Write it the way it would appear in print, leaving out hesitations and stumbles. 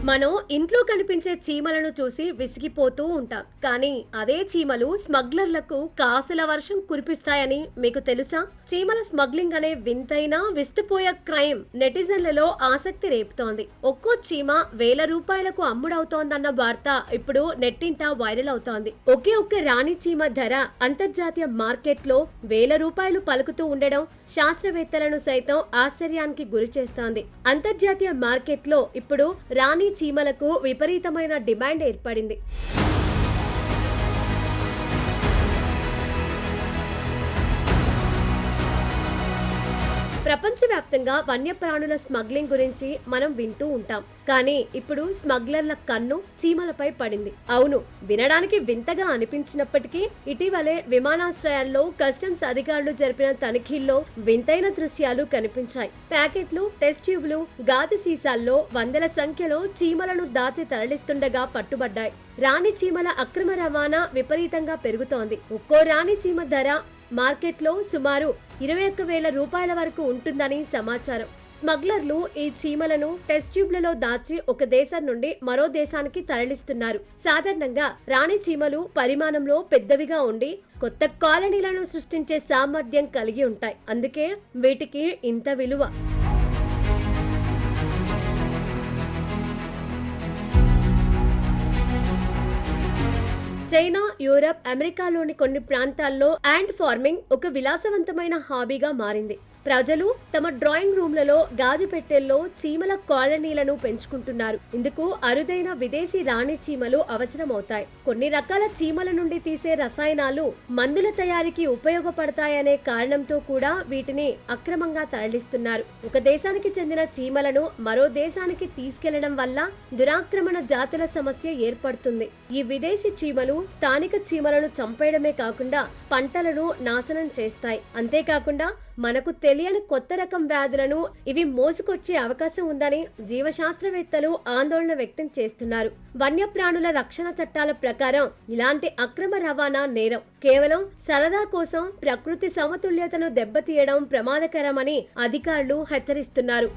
మనం ఇంట్లో కనిపించే చీమలను చూసి విసిగిపోతూ ఉంటాం. కానీ అదే చీమలు స్మగ్లర్లకు కాసుల వర్షం కురిపిస్తాయని మీకు తెలుసా? చీమల స్మగ్లింగ్ అనే వింతైన విస్తుపోయే క్రైమ్ నెటిజన్లలో ఆసక్తి రేపుతోంది. ఒక్కో చీమ వేల రూపాయలకు అమ్ముడవుతోందన్న వార్త ఇప్పుడు నెట్టింట వైరల్ అవుతోంది. ఒకే ఒక్క రాణి చీమ ధర అంతర్జాతీయ మార్కెట్లో వేల రూపాయలు పలుకుతూ ఉండడం శాస్త్రవేత్తలను సైతం ఆశ్చర్యానికి గురి చేస్తోంది. అంతర్జాతీయ మార్కెట్లో ఇప్పుడు రాణి చీమలకు విపరీతమైన డిమాండ్ ఏర్పడింది. ప్రపంచవ్యాప్తంగా వన్యప్రాణుల స్మగ్లింగ్ గురించి మనం వింటూ ఉంటాం. కానీ ఇప్పుడు స్మగ్లర్ల కన్ను చీమలపై పడింది. అవును, వినడానికి వింతగా అనిపించినప్పటికీ ఇటీవలే విమానాశ్రయాల్లో కస్టమ్స్ అధికారులు జరిపిన తనిఖీల్లో వింతైన దృశ్యాలు కనిపించాయి. ప్యాకెట్లు, టెస్ట్ ట్యూబ్లు, గాజు సీసాల్లో వందల సంఖ్యలో చీమలను దాచి తరలిస్తుండగా పట్టుబడ్డాయి. రాణి చీమల అక్రమ రవాణా విపరీతంగా పెరుగుతోంది. ఒక్కో రాణి చీమ ధర మార్కెట్లో సుమారు 21,000 రూపాయల వరకు ఉంటుందని సమాచారం. స్మగ్లర్లు ఈ చీమలను టెస్ట్ ట్యూబ్లలో దాచి ఒక దేశం నుండి మరో దేశానికి తరలిస్తున్నారు. సాధారణంగా రాణి చీమలు పరిమాణంలో పెద్దవిగా ఉండి కొత్త కాలనీలను సృష్టించే సామర్థ్యం కలిగి ఉంటాయి. అందుకే వీటికి ఇంత విలువ. చైనా, యూరప్, అమెరికాలోని కొన్ని ప్రాంతాల్లో యాంట్ ఫార్మింగ్ ఒక విలాసవంతమైన హాబీగా మారింది. ప్రజలు తమ డ్రాయింగ్ రూమ్లలో గాజు పెట్టెల్లో చీమల కాలనీలను పెంచుకుంటున్నారు. ఇందుకు అరుదైన విదేశీ రాణి చీమలు అవసరమవుతాయి. కొన్ని రకాల చీమల నుండి తీసే రసాయనాలు మందుల తయారీకి ఉపయోగపడతాయనే కారణంతో కూడా వీటిని అక్రమంగా తరలిస్తున్నారు. ఒక దేశానికి చెందిన చీమలను మరో దేశానికి తీసుకెళ్లడం వల్ల దురాక్రమణ జాతుల సమస్య ఏర్పడుతుంది. ఈ విదేశీ చీమలు స్థానిక చీమలను చంపేయడమే కాకుండా పంటలను నాశనం చేస్తాయి. అంతేకాకుండా మనకు తెలియని కొత్త రకం వ్యాధులను ఇవి మోసుకొచ్చే అవకాశం ఉందని జీవశాస్త్రవేత్తలు ఆందోళన వ్యక్తం చేస్తున్నారు. వన్యప్రాణుల రక్షణ చట్టాల ప్రకారం ఇలాంటి అక్రమ రవాణా నేరం. కేవలం సరదా కోసం ప్రకృతి సమతుల్యతను దెబ్బతీయడం ప్రమాదకరమని అధికారులు హెచ్చరిస్తున్నారు.